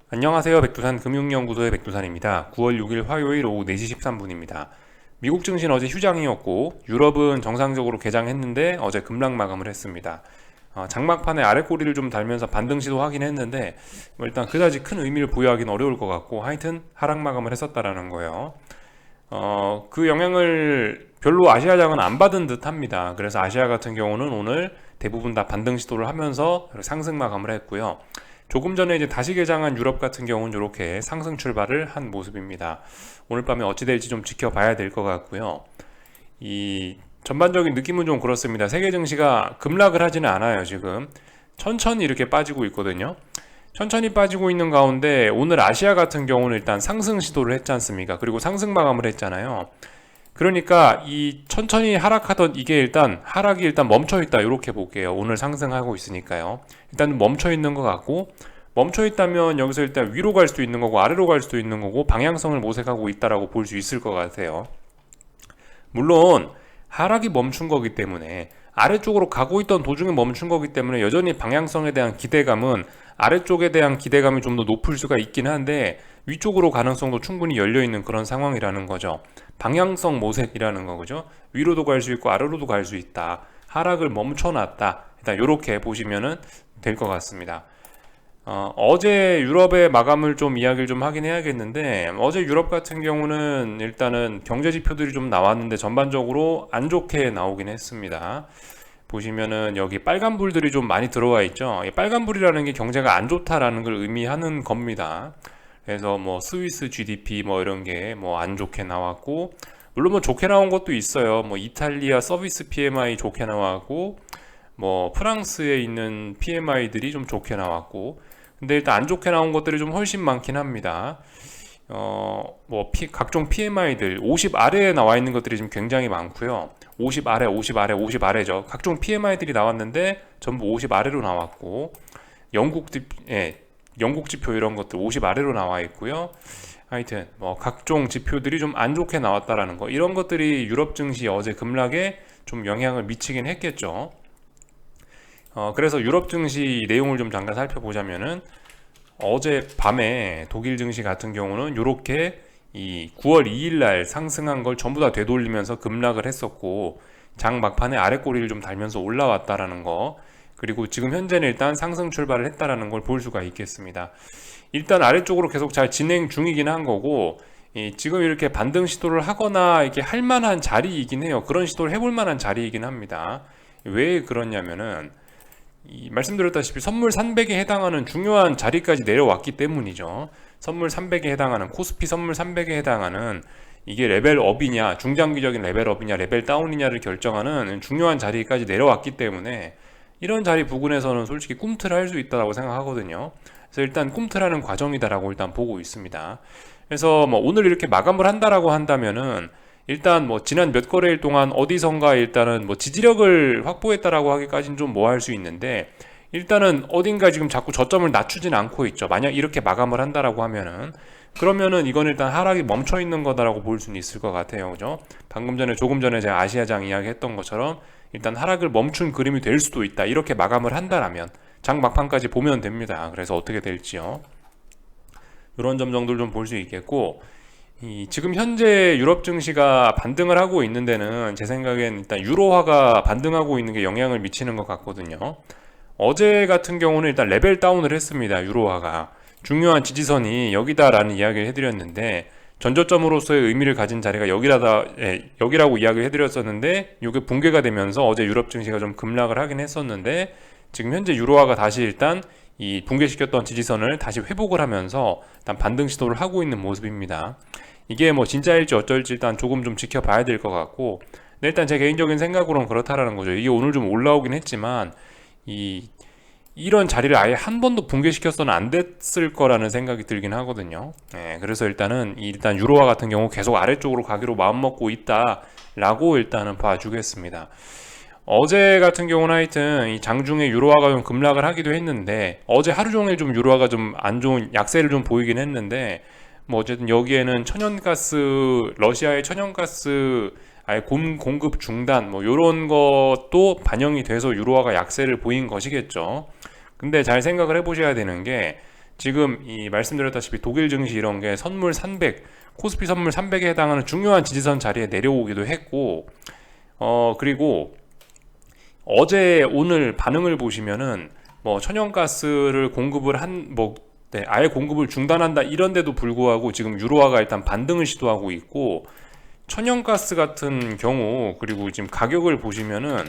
안녕하세요. 백두산 금융연구소의 백두산입니다. 9월 6일 화요일 오후 4시 13분입니다. 미국 증시는 어제 휴장이었고 유럽은 정상적으로 개장했는데 어제 급락 마감을 했습니다. 장막판에 아래 꼬리를 좀 달면서 반등 시도하긴 했는데 일단 그다지 큰 의미를 부여하기는 어려울 것 같고 하여튼 하락 마감을 했었다라는 거예요. 그 영향을 별로 아시아장은 안 받은 듯 합니다. 그래서 아시아 같은 경우는 오늘 대부분 다 반등 시도를 하면서 상승 마감을 했고요. 조금 전에 이제 다시 개장한 유럽 같은 경우는 이렇게 상승 출발을 한 모습입니다. 오늘 밤에 어찌 될지 좀 지켜봐야 될 것 같고요. 이 전반적인 느낌은 좀 그렇습니다. 세계 증시가 급락을 하지는 않아요. 지금 천천히 이렇게 빠지고 있거든요. 천천히 빠지고 있는 가운데 오늘 아시아 같은 경우는 일단 상승 시도를 했지 않습니까? 그리고 상승 마감을 했잖아요. 그러니까 이 천천히 하락하던 이게 일단 하락이 일단 멈춰 있다 이렇게 볼게요. 오늘 상승하고 있으니까요. 일단 멈춰 있는 것 같고 멈춰 있다면 여기서 일단 위로 갈 수도 있는 거고 아래로 갈 수도 있는 거고 방향성을 모색하고 있다라고 볼 수 있을 것 같아요. 물론 하락이 멈춘 거기 때문에 아래쪽으로 가고 있던 도중에 멈춘 거기 때문에 여전히 방향성에 대한 기대감은 아래쪽에 대한 기대감이 좀 더 높을 수가 있긴 한데 위쪽으로 가능성도 충분히 열려 있는 그런 상황이라는 거죠. 방향성 모색이라는 거죠. 위로도 갈 수 있고 아래로도 갈 수 있다. 하락을 멈춰놨다. 일단 이렇게 보시면은 될 것 같습니다. 어제 유럽의 마감을 좀 이야기를 좀 하긴 해야겠는데 어제 유럽 같은 경우는 일단은 경제 지표들이 좀 나왔는데 전반적으로 안 좋게 나오긴 했습니다. 보시면은 여기 빨간 불들이 좀 많이 들어와 있죠. 이 빨간 불이라는 게 경제가 안 좋다라는 걸 의미하는 겁니다. 그래서 뭐 스위스 GDP 뭐 이런 게 뭐 안 좋게 나왔고 물론 뭐 좋게 나온 것도 있어요. 뭐 이탈리아 서비스 PMI 좋게 나왔고 뭐 프랑스에 있는 PMI들이 좀 좋게 나왔고 근데 일단 안 좋게 나온 것들이 좀 훨씬 많긴 합니다. 각종 PMI들 50 아래에 나와 있는 것들이 지금 굉장히 많고요. 50 아래, 50 아래, 50 아래죠. 각종 PMI들이 나왔는데 전부 50 아래로 나왔고 영국 지표 이런 것들 50 아래로 나와 있고요. 하여튼 뭐 각종 지표들이 좀 안 좋게 나왔다라는 거 이런 것들이 유럽 증시 어제 급락에 좀 영향을 미치긴 했겠죠. 그래서 유럽 증시 내용을 좀 잠깐 살펴보자면은 어제 밤에 독일 증시 같은 경우는 이렇게 이 9월 2일 날 상승한 걸 전부 다 되돌리면서 급락을 했었고 장 막판에 아래 꼬리를 좀 달면서 올라왔다라는 거 그리고 지금 현재는 일단 상승 출발을 했다라는 걸 볼 수가 있겠습니다. 일단 아래쪽으로 계속 잘 진행 중이긴 한 거고 지금 이렇게 반등 시도를 하거나 이렇게 할 만한 자리이긴 해요. 그런 시도를 해볼 만한 자리이긴 합니다. 왜 그러냐면은 말씀드렸다시피 선물 300에 해당하는 중요한 자리까지 내려왔기 때문이죠. 선물 300에 해당하는 코스피 선물 300에 해당하는 이게 레벨업이냐 중장기적인 레벨업이냐 레벨 다운이냐를 결정하는 중요한 자리까지 내려왔기 때문에 이런 자리 부근에서는 솔직히 꿈틀 할 수 있다고 생각하거든요. 그래서 일단 꿈틀하는 과정이다라고 일단 보고 있습니다. 그래서 뭐 오늘 이렇게 마감을 한다라고 한다면은 일단 뭐 지난 몇 거래일 동안 어디선가 일단은 뭐 지지력을 확보했다라고 하기까지는 좀 뭐 할 수 있는데 일단은 어딘가 지금 자꾸 저점을 낮추진 않고 있죠. 만약 이렇게 마감을 한다라고 하면은 그러면은 이건 일단 하락이 멈춰 있는 거다라고 볼 수는 있을 것 같아요. 그죠? 조금 전에 제가 아시아장 이야기했던 것처럼 일단 하락을 멈춘 그림이 될 수도 있다. 이렇게 마감을 한다라면 장 막판까지 보면 됩니다. 그래서 어떻게 될지요. 이런 점 정도를 좀 볼 수 있겠고 지금 현재 유럽 증시가 반등을 하고 있는 데는 제 생각엔 일단 유로화가 반등하고 있는 게 영향을 미치는 것 같거든요. 어제 같은 경우는 일단 레벨 다운을 했습니다. 유로화가 중요한 지지선이 여기다라는 이야기를 해드렸는데 전저점으로서의 의미를 가진 자리가 여기라고 이야기를 해드렸었는데 이게 붕괴가 되면서 어제 유럽 증시가 좀 급락을 하긴 했었는데 지금 현재 유로화가 다시 일단 이 붕괴시켰던 지지선을 다시 회복을 하면서 일단 반등 시도를 하고 있는 모습입니다. 이게 뭐 진짜일지 어쩔지 일단 조금 좀 지켜봐야 될 것 같고 근데 일단 제 개인적인 생각으로는 그렇다라는 거죠. 이게 오늘 좀 올라오긴 했지만 이런 자리를 아예 한 번도 붕괴시켰어는 안 됐을 거라는 생각이 들긴 하거든요. 그래서 일단 유로화 같은 경우 계속 아래쪽으로 가기로 마음먹고 있다라고 일단은 봐주겠습니다. 어제 같은 경우는 하여튼 이 장중에 유로화가 좀 급락을 하기도 했는데 어제 하루 종일 좀 유로화가 좀 안 좋은 약세를 좀 보이긴 했는데 뭐 어쨌든 여기에는 러시아의 천연가스 아예 공급 중단 뭐 요런 것도 반영이 돼서 유로화가 약세를 보인 것이겠죠. 근데 잘 생각을 해보셔야 되는 게 지금 이 말씀드렸다시피 독일 증시 이런 게 선물 300, 코스피 선물 300에 해당하는 중요한 지지선 자리에 내려오기도 했고, 그리고 어제 오늘 반응을 보시면은 뭐 천연가스를 공급을 아예 공급을 중단한다 이런데도 불구하고 지금 유로화가 일단 반등을 시도하고 있고, 천연가스 같은 경우 그리고 지금 가격을 보시면은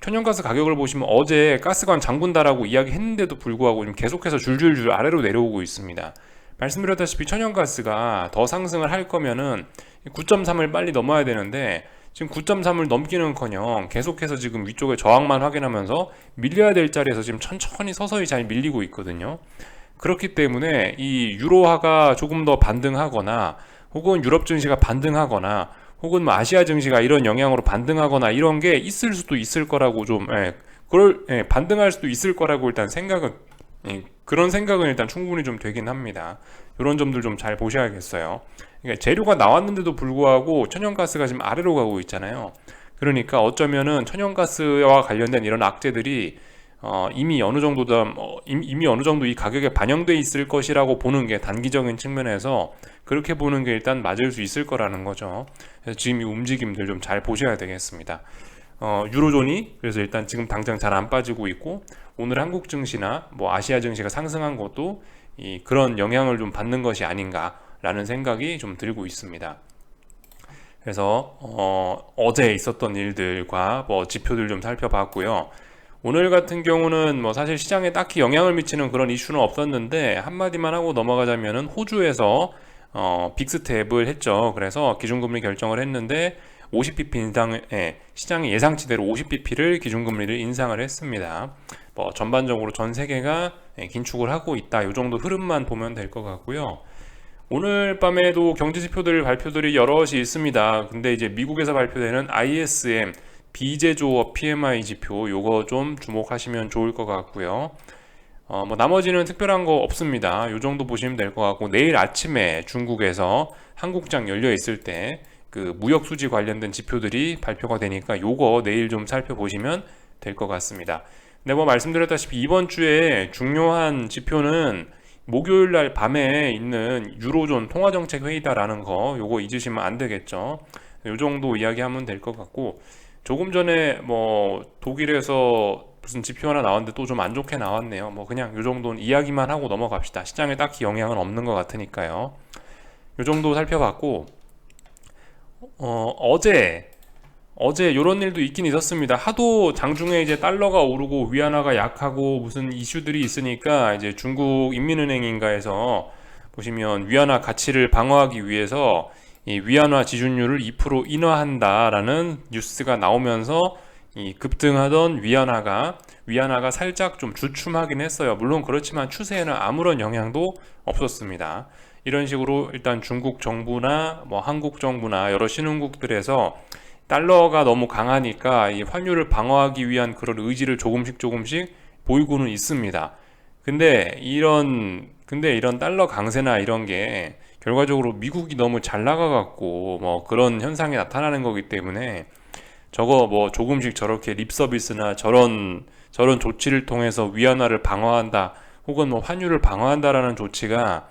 천연가스 가격을 보시면 어제 가스관 잠근다라고 이야기했는데도 불구하고 지금 계속해서 줄줄줄 아래로 내려오고 있습니다. 말씀드렸다시피 천연가스가 더 상승을 할 거면은 9.3을 빨리 넘어야 되는데 지금 9.3을 넘기는커녕 계속해서 지금 위쪽에 저항만 확인하면서 밀려야 될 자리에서 지금 천천히 서서히 잘 밀리고 있거든요. 그렇기 때문에 이 유로화가 조금 더 반등하거나 혹은 유럽 증시가 반등하거나 혹은 뭐 아시아 증시가 이런 영향으로 반등하거나 이런 게 있을 수도 있을 거라고 반등할 수도 있을 거라고 일단 그런 생각은 일단 충분히 좀 되긴 합니다. 이런 점들 좀 잘 보셔야겠어요. 그러니까 재료가 나왔는데도 불구하고 천연가스가 지금 아래로 가고 있잖아요. 그러니까 어쩌면은 천연가스와 관련된 이런 악재들이 이미 어느 정도 이 가격에 반영돼 있을 것이라고 보는 게 단기적인 측면에서 그렇게 보는 게 일단 맞을 수 있을 거라는 거죠. 그래서 지금 이 움직임들 좀 잘 보셔야 되겠습니다. 유로존이 그래서 일단 지금 당장 잘 안 빠지고 있고, 오늘 한국 증시나 뭐 아시아 증시가 상승한 것도 그런 영향을 좀 받는 것이 아닌가라는 생각이 좀 들고 있습니다. 그래서 어제 있었던 일들과 뭐 지표들 좀 살펴봤고요. 오늘 같은 경우는 뭐 사실 시장에 딱히 영향을 미치는 그런 이슈는 없었는데, 한마디만 하고 넘어가자면은 호주에서 빅스텝을 했죠. 그래서 기준금리 결정을 했는데 50bp 인상에 시장이 예상치대로 50bp를 기준금리를 인상을 했습니다. 뭐 전반적으로 전 세계가 긴축을 하고 있다. 이 정도 흐름만 보면 될 것 같고요. 오늘 밤에도 경제지표들 발표들이 여럿이 있습니다. 근데 이제 미국에서 발표되는 ISM 비제조업 PMI 지표 요거 좀 주목하시면 좋을 것 같고요. 뭐 나머지는 특별한 거 없습니다. 요 정도 보시면 될 것 같고, 내일 아침에 중국에서 한국장 열려 있을 때 그 무역 수지 관련된 지표들이 발표가 되니까 요거 내일 좀 살펴보시면 될 것 같습니다. 근데 뭐 말씀드렸다시피 이번 주에 중요한 지표는 목요일 날 밤에 있는 유로존 통화정책 회의다라는 거 요거 잊으시면 안 되겠죠. 요 정도 이야기하면 될 것 같고, 조금 전에 뭐 독일에서 무슨 지표 하나 나왔는데 또 좀 안 좋게 나왔네요. 뭐 그냥 요 정도는 이야기만 하고 넘어갑시다. 시장에 딱히 영향은 없는 것 같으니까요. 요 정도 살펴봤고, 어제 요런 일도 있긴 있었습니다. 하도 장중에 이제 달러가 오르고 위안화가 약하고 무슨 이슈들이 있으니까 이제 중국 인민은행인가에서 보시면 위안화 가치를 방어하기 위해서 이 위안화 지준율을 2% 인하한다라는 뉴스가 나오면서 이 급등하던 위안화가 살짝 좀 주춤하긴 했어요. 물론 그렇지만 추세에는 아무런 영향도 없었습니다. 이런 식으로 일단 중국 정부나 뭐 한국 정부나 여러 신흥국들에서 달러가 너무 강하니까 이 환율을 방어하기 위한 그런 의지를 조금씩 보이고는 있습니다. 근데 이런 달러 강세나 이런 게 결과적으로 미국이 너무 잘 나가갖고 뭐 그런 현상이 나타나는 거기 때문에 저거 뭐 조금씩 저렇게 립 서비스나 저런 조치를 통해서 위안화를 방어한다 혹은 뭐 환율을 방어한다라는 조치가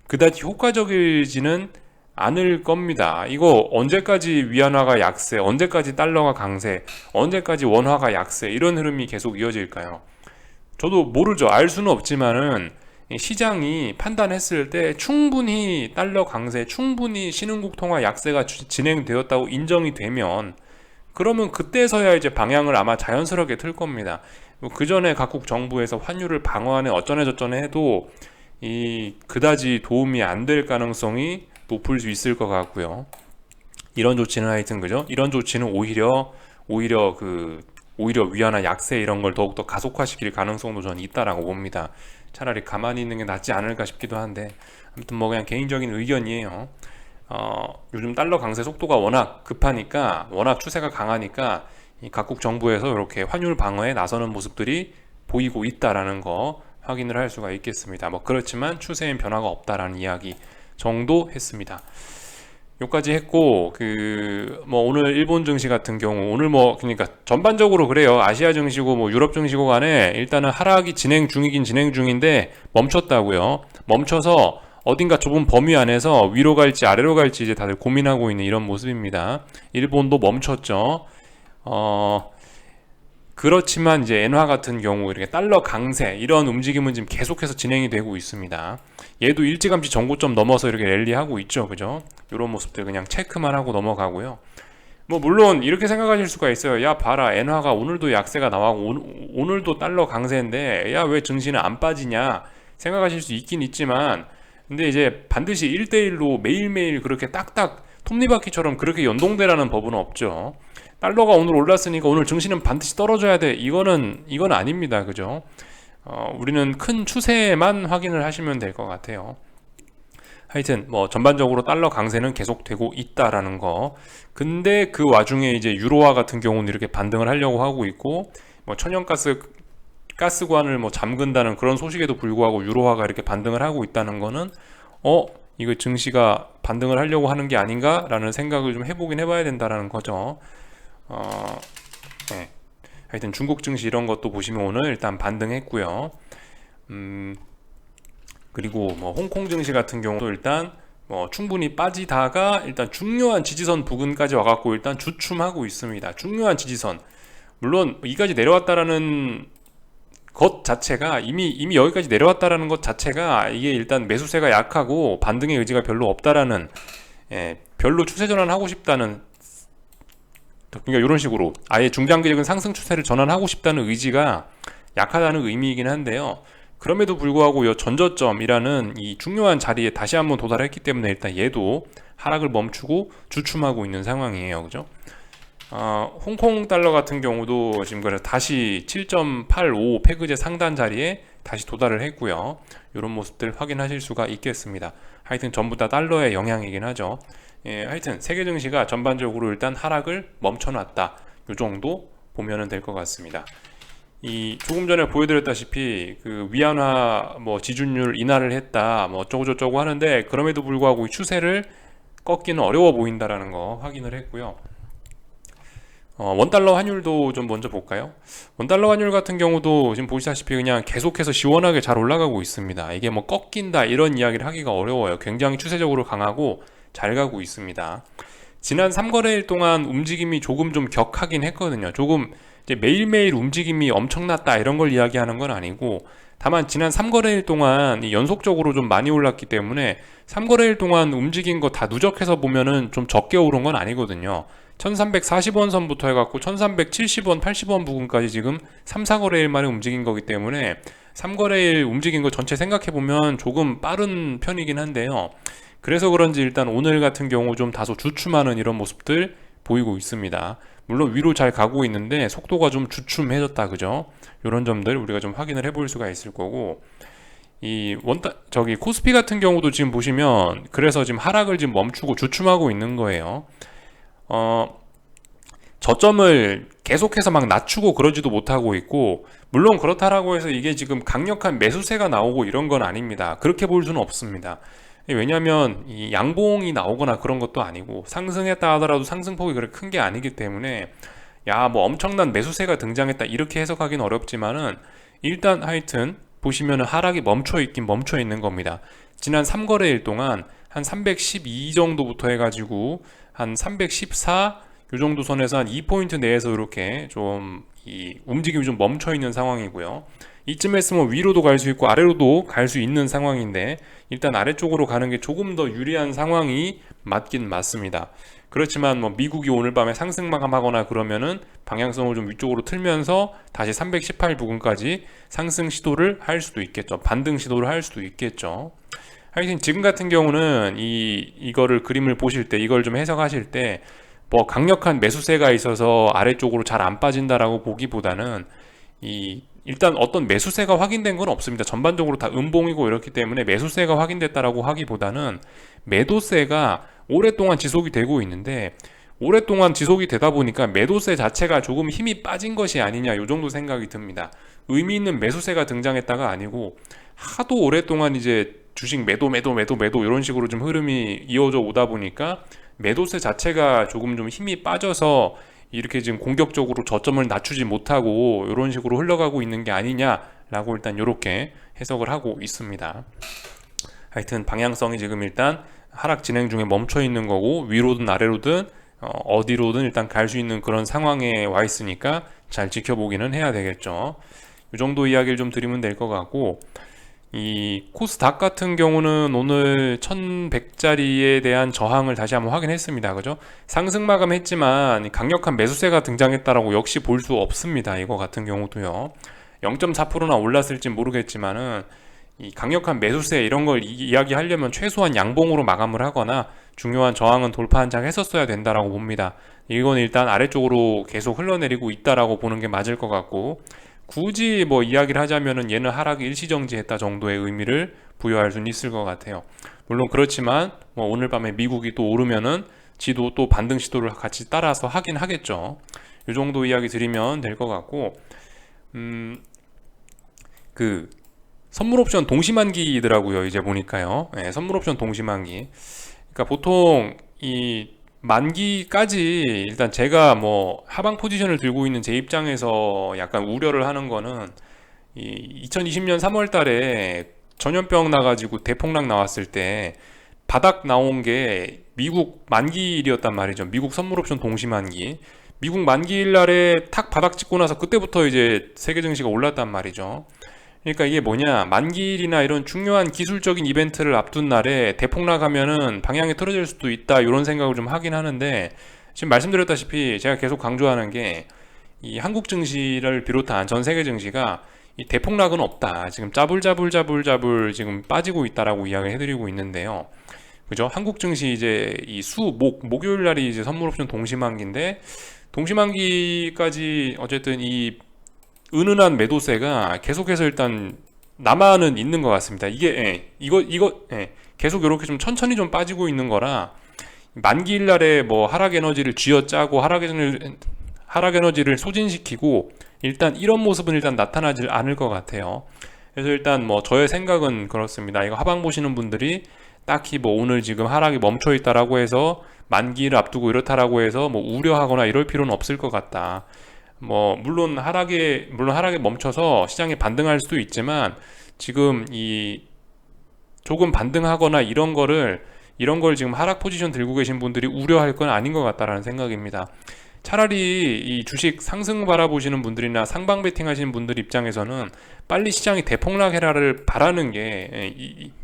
그다지 효과적이지는 않을 겁니다. 이거 언제까지 위안화가 약세, 언제까지 달러가 강세, 언제까지 원화가 약세 이런 흐름이 계속 이어질까요? 저도 모르죠. 알 수는 없지만은 시장이 판단했을 때 충분히 달러 강세, 충분히 신흥국 통화 약세가 진행되었다고 인정이 되면 그러면 그때서야 이제 방향을 아마 자연스럽게 틀 겁니다. 그 전에 각국 정부에서 환율을 방어하는 어쩌네 저쩌네 해도 그다지 도움이 안 될 가능성이 높을 수 있을 것 같고요. 이런 조치는 하여튼 그죠? 이런 조치는 오히려 위안화 약세 이런 걸 더욱더 가속화시킬 가능성도 저는 있다라고 봅니다. 차라리 가만히 있는 게 낫지 않을까 싶기도 한데, 아무튼 뭐 그냥 개인적인 의견이에요. 요즘 달러 강세 속도가 워낙 급하니까, 워낙 추세가 강하니까 이 각국 정부에서 이렇게 환율 방어에 나서는 모습들이 보이고 있다라는 거 확인을 할 수가 있겠습니다. 뭐 그렇지만 추세엔 변화가 없다라는 이야기 정도 했습니다. 요까지 했고 그 뭐 오늘 일본 증시 같은 경우 오늘 뭐 그러니까 전반적으로 그래요. 아시아 증시고 뭐 유럽 증시고 간에 일단은 하락이 진행 중이긴 진행 중인데 멈췄다고요. 멈춰서 어딘가 좁은 범위 안에서 위로 갈지 아래로 갈지 이제 다들 고민하고 있는 이런 모습입니다. 일본도 멈췄죠. 그렇지만 이제 엔화 같은 경우 이렇게 달러 강세 이런 움직임은 지금 계속해서 진행이 되고 있습니다. 얘도 일찌감치 전고점 넘어서 이렇게 랠리하고 있죠, 그죠? 이런 모습들 그냥 체크만 하고 넘어가고요. 뭐 물론 이렇게 생각하실 수가 있어요. 야 봐라, 엔화가 오늘도 약세가 나와고 오늘도 달러 강세인데 야 왜 증시는 안 빠지냐 생각하실 수 있긴 있지만, 근데 이제 반드시 1대1로 매일매일 그렇게 딱딱 톱니바퀴처럼 그렇게 연동되라는 법은 없죠. 달러가 오늘 올랐으니까 오늘 증시는 반드시 떨어져야 돼. 이건 아닙니다. 그죠? 우리는 큰 추세만 확인을 하시면 될 것 같아요. 하여튼 뭐 전반적으로 달러 강세는 계속되고 있다라는 거. 근데 그 와중에 이제 유로화 같은 경우는 이렇게 반등을 하려고 하고 있고, 뭐 가스관을 뭐 잠근다는 그런 소식에도 불구하고 유로화가 이렇게 반등을 하고 있다는 거는 이거 증시가 반등을 하려고 하는 게 아닌가라는 생각을 좀 해보긴 해봐야 된다라는 거죠. 네. 하여튼 중국 증시 이런 것도 보시면 오늘 일단 반등했고요. 그리고 뭐 홍콩 증시 같은 경우도 일단 뭐 충분히 빠지다가 일단 중요한 지지선 부근까지 와갖고 일단 주춤하고 있습니다. 중요한 지지선. 물론 이까지 내려왔다라는 것 자체가 이미 여기까지 내려왔다라는 것 자체가 이게 일단 매수세가 약하고 반등의 의지가 별로 없다라는, 별로 추세 전환하고 싶다는, 그러니까 이런 식으로 아예 중장기적인 상승 추세를 전환하고 싶다는 의지가 약하다는 의미이긴 한데요. 그럼에도 불구하고 이 전저점이라는 이 중요한 자리에 다시 한번 도달했기 때문에 일단 얘도 하락을 멈추고 주춤하고 있는 상황이에요. 그죠? 홍콩 달러 같은 경우도 지금 그래서 다시 7.85 페그제 상단 자리에 다시 도달을 했고요. 이런 모습들 확인하실 수가 있겠습니다. 하여튼 전부 다 달러의 영향이긴 하죠. 하여튼 세계 증시가 전반적으로 일단 하락을 멈춰놨다. 이 정도 보면은 될 것 같습니다. 이 조금 전에 보여드렸다시피 그 위안화 뭐 지준율 인하를 했다 뭐 어쩌고저쩌고 하는데, 그럼에도 불구하고 이 추세를 꺾기는 어려워 보인다라는 거 확인을 했고요. 원달러 환율도 좀 먼저 볼까요? 원달러 환율 같은 경우도 지금 보시다시피 그냥 계속해서 시원하게 잘 올라가고 있습니다. 이게 뭐 꺾인다 이런 이야기를 하기가 어려워요. 굉장히 추세적으로 강하고 잘 가고 있습니다. 지난 3거래일 동안 움직임이 조금 좀 격하긴 했거든요. 조금 이제 매일매일 움직임이 엄청났다 이런 걸 이야기하는 건 아니고, 다만 지난 3거래일 동안 연속적으로 좀 많이 올랐기 때문에 3거래일 동안 움직인 거 다 누적해서 보면은 좀 적게 오른 건 아니거든요. 1340원 선부터 해갖고 1370원, 80원 부근까지 지금 3, 4거래일 만에 움직인 거기 때문에 3거래일 움직인 거 전체 생각해보면 조금 빠른 편이긴 한데요. 그래서 그런지 일단 오늘 같은 경우 좀 다소 주춤하는 이런 모습들 보이고 있습니다. 물론 위로 잘 가고 있는데 속도가 좀 주춤해졌다, 그죠? 이런 점들 우리가 좀 확인을 해볼 수가 있을 거고, 이 코스피 같은 경우도 지금 보시면 그래서 지금 하락을 지금 멈추고 주춤하고 있는 거예요. 저점을 계속해서 막 낮추고 그러지도 못하고 있고, 물론 그렇다라고 해서 이게 지금 강력한 매수세가 나오고 이런 건 아닙니다. 그렇게 볼 수는 없습니다. 왜냐하면 이 양봉이 나오거나 그런 것도 아니고 상승했다 하더라도 상승폭이 그렇게 큰 게 아니기 때문에 야 뭐 엄청난 매수세가 등장했다 이렇게 해석하기는 어렵지만은, 일단 하여튼 보시면은 하락이 멈춰 있는 겁니다. 지난 3거래일 동안 한 312 정도부터 해가지고 한 314 요 정도 선에서 한 2포인트 내에서 이렇게 좀 이 움직임이 좀 멈춰 있는 상황이고요. 이쯤 했으면 위로도 갈 수 있고 아래로도 갈 수 있는 상황인데, 일단 아래쪽으로 가는 게 조금 더 유리한 상황이 맞긴 맞습니다. 그렇지만 뭐 미국이 오늘 밤에 상승 마감하거나 그러면은 방향성을 좀 위쪽으로 틀면서 다시 318 부근까지 상승 시도를 할 수도 있겠죠. 반등 시도를 할 수도 있겠죠. 하여튼 지금 같은 경우는 이거를 그림을 보실 때, 이걸 좀 해석하실 때 뭐 강력한 매수세가 있어서 아래쪽으로 잘 안 빠진다라고 보기보다는 일단 어떤 매수세가 확인된 건 없습니다. 전반적으로 다 음봉이고 이렇기 때문에 매수세가 확인됐다라고 하기보다는 매도세가 오랫동안 지속이 되고 있는데, 오랫동안 지속이 되다 보니까 매도세 자체가 조금 힘이 빠진 것이 아니냐 요 정도 생각이 듭니다. 의미 있는 매수세가 등장했다가 아니고 하도 오랫동안 이제 주식 매도 이런 식으로 좀 흐름이 이어져 오다 보니까 매도세 자체가 조금 좀 힘이 빠져서 이렇게 지금 공격적으로 저점을 낮추지 못하고 이런 식으로 흘러가고 있는 게 아니냐라고 일단 이렇게 해석을 하고 있습니다. 하여튼 방향성이 지금 일단 하락 진행 중에 멈춰 있는 거고, 위로든 아래로든 어디로든 일단 갈 수 있는 그런 상황에 와 있으니까 잘 지켜보기는 해야 되겠죠. 이 정도 이야기를 좀 드리면 될 것 같고, 이 코스닥 같은 경우는 오늘 1100짜리에 대한 저항을 다시 한번 확인했습니다. 그죠? 상승 마감했지만 강력한 매수세가 등장했다라고 역시 볼 수 없습니다. 이거 같은 경우도요. 0.4%나 올랐을지 모르겠지만은 이 강력한 매수세 이런 걸 이야기하려면 최소한 양봉으로 마감을 하거나 중요한 저항은 돌파 한 장 했었어야 된다라고 봅니다. 이건 일단 아래쪽으로 계속 흘러내리고 있다라고 보는 게 맞을 것 같고, 굳이 뭐 이야기를 하자면은 얘는 하락이 일시정지했다 정도의 의미를 부여할 수는 있을 것 같아요. 물론 그렇지만 뭐 오늘 밤에 미국이 또 오르면은 지도 또 반등 시도를 같이 따라서 하긴 하겠죠. 이 정도 이야기 드리면 될 것 같고, 그 선물옵션 동시만기더라고요. 이제 보니까요. 네, 선물옵션 동시만기. 그러니까 보통 이 만기까지 일단 제가 뭐 하방 포지션을 들고 있는 제 입장에서 약간 우려를 하는 거는, 이 2020년 3월 달에 전염병 나가지고 대폭락 나왔을 때 바닥 나온 게 미국 만기일이었단 말이죠. 미국 선물옵션 동시만기. 미국 만기일 날에 탁 바닥 찍고 나서 그때부터 이제 세계 증시가 올랐단 말이죠. 그러니까 이게 뭐냐, 만기일이나 이런 중요한 기술적인 이벤트를 앞둔 날에 대폭락하면은 방향이 틀어질 수도 있다, 이런 생각을 좀 하긴 하는데, 지금 말씀드렸다시피 제가 계속 강조하는 게 이 한국 증시를 비롯한 전 세계 증시가 이 대폭락은 없다, 지금 짜불짜불 지금 빠지고 있다라고 이야기를 해드리고 있는데요. 그죠? 한국 증시 이제 이 목요일 날이 이제 선물옵션 동시만기인데, 동시만기까지 어쨌든 이 은은한 매도세가 계속해서 일단 남아는 있는 것 같습니다. 이게 계속 이렇게 좀 천천히 좀 빠지고 있는 거라, 만기일 날에 뭐 하락 에너지를 쥐어짜고 하락 에너지를 소진시키고 일단 이런 모습은 일단 나타나지 않을 것 같아요. 그래서 일단 뭐 저의 생각은 그렇습니다. 이거 하방 보시는 분들이 딱히 뭐 오늘 지금 하락이 멈춰 있다라고 해서 만기를 앞두고 이렇다라고 해서 뭐 우려하거나 이럴 필요는 없을 것 같다. 뭐 물론 하락에 멈춰서 시장이 반등할 수도 있지만, 지금 이 조금 반등하거나 이런 걸 지금 하락 포지션 들고 계신 분들이 우려할 건 아닌 것 같다라는 생각입니다. 차라리 이 주식 상승 바라보시는 분들이나 상방 베팅 하시는 분들 입장에서는 빨리 시장이 대폭락해라를 바라는 게,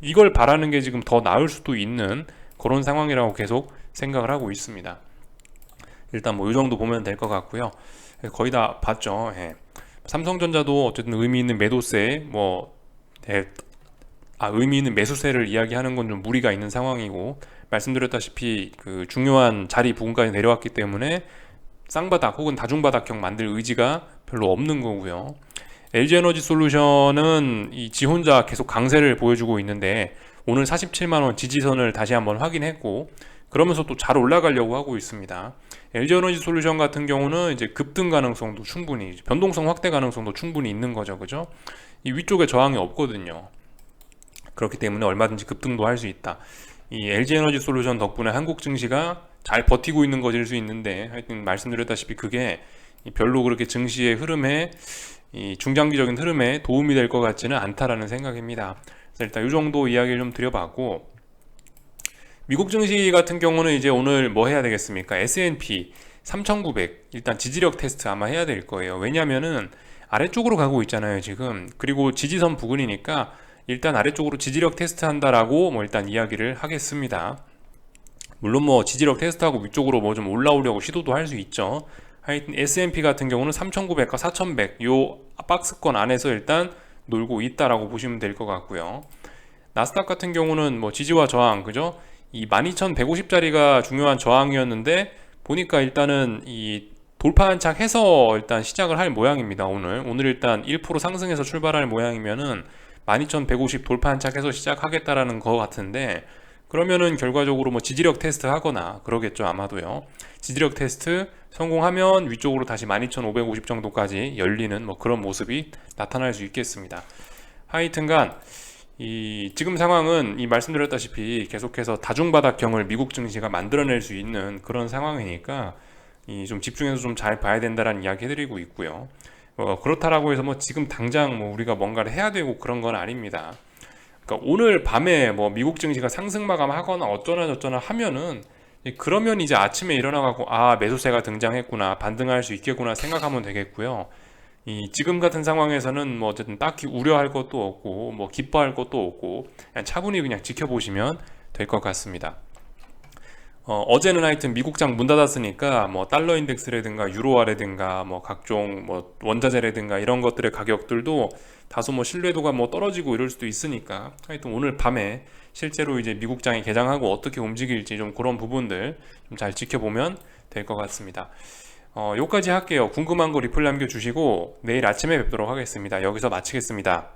이걸 바라는 게 지금 더 나을 수도 있는 그런 상황이라고 계속 생각을 하고 있습니다. 일단 뭐 이 정도 보면 될 것 같고요. 거의 다 봤죠. 예. 삼성전자도 어쨌든 의미 있는 매도세, 의미 있는 매수세를 이야기하는 건 좀 무리가 있는 상황이고, 말씀드렸다시피 그 중요한 자리 부근까지 내려왔기 때문에 쌍바닥 혹은 다중바닥형 만들 의지가 별로 없는 거고요. LG에너지솔루션은 이 지 혼자 계속 강세를 보여주고 있는데, 오늘 47만원 지지선을 다시 한번 확인했고, 그러면서 또 잘 올라가려고 하고 있습니다. LG에너지솔루션 같은 경우는 이제 급등 가능성도 충분히, 변동성 확대 가능성도 충분히 있는 거죠. 그죠? 이 위쪽에 저항이 없거든요. 그렇기 때문에 얼마든지 급등도 할 수 있다. 이 LG에너지솔루션 덕분에 한국 증시가 잘 버티고 있는 것일 수 있는데, 하여튼 말씀드렸다시피 그게 별로 그렇게 증시의 흐름에, 이 중장기적인 흐름에 도움이 될 것 같지는 않다라는 생각입니다. 그래서 일단 이 정도 이야기를 좀 드려봤고, 미국 증시 같은 경우는 이제 오늘 뭐 해야 되겠습니까? S&P 3900 일단 지지력 테스트 아마 해야 될 거예요. 왜냐면은 아래쪽으로 가고 있잖아요 지금. 그리고 지지선 부근이니까 일단 아래쪽으로 지지력 테스트 한다라고 뭐 일단 이야기를 하겠습니다. 물론 뭐 지지력 테스트하고 위쪽으로 뭐 좀 올라오려고 시도도 할 수 있죠. 하여튼 S&P 같은 경우는 3900과 4100 요 박스권 안에서 일단 놀고 있다라고 보시면 될 것 같고요. 나스닥 같은 경우는 뭐 지지와 저항, 그죠? 이 12150짜리가 중요한 저항이었는데, 보니까 일단은 이 돌파 한착 해서 일단 시작을 할 모양입니다. 오늘 일단 1% 상승해서 출발할 모양이면은 12150 돌파 한착해서 시작하겠다라는 거 같은데, 그러면은 결과적으로 뭐 지지력 테스트 하거나 그러겠죠 아마도요. 지지력 테스트 성공하면 위쪽으로 다시 12550 정도까지 열리는 뭐 그런 모습이 나타날 수 있겠습니다. 하여튼간 지금 상황은 말씀드렸다시피 계속해서 다중바닥경을 미국 증시가 만들어낼 수 있는 그런 상황이니까 좀 집중해서 좀 잘 봐야 된다라는 이야기 해드리고 있고요. 그렇다라고 해서 뭐 지금 당장 뭐 우리가 뭔가를 해야 되고 그런 건 아닙니다. 그러니까 오늘 밤에 뭐 미국 증시가 상승 마감하거나 어쩌나 저쩌나 하면은 그러면 이제 아침에 일어나가고 매수세가 등장했구나, 반등할 수 있겠구나 생각하면 되겠고요. 지금 같은 상황에서는 뭐 어쨌든 딱히 우려할 것도 없고 뭐 기뻐할 것도 없고 그냥 차분히 그냥 지켜보시면 될 것 같습니다. 어제는 하여튼 미국장 문 닫았으니까 뭐 달러 인덱스라든가 유로화라든가 뭐 각종 뭐 원자재라든가 이런 것들의 가격들도 다소 뭐 신뢰도가 뭐 떨어지고 이럴 수도 있으니까 하여튼 오늘 밤에 실제로 이제 미국장이 개장하고 어떻게 움직일지 좀 그런 부분들 좀 잘 지켜보면 될 것 같습니다. 여기까지 할게요. 궁금한 거 리플 남겨주시고 내일 아침에 뵙도록 하겠습니다. 여기서 마치겠습니다.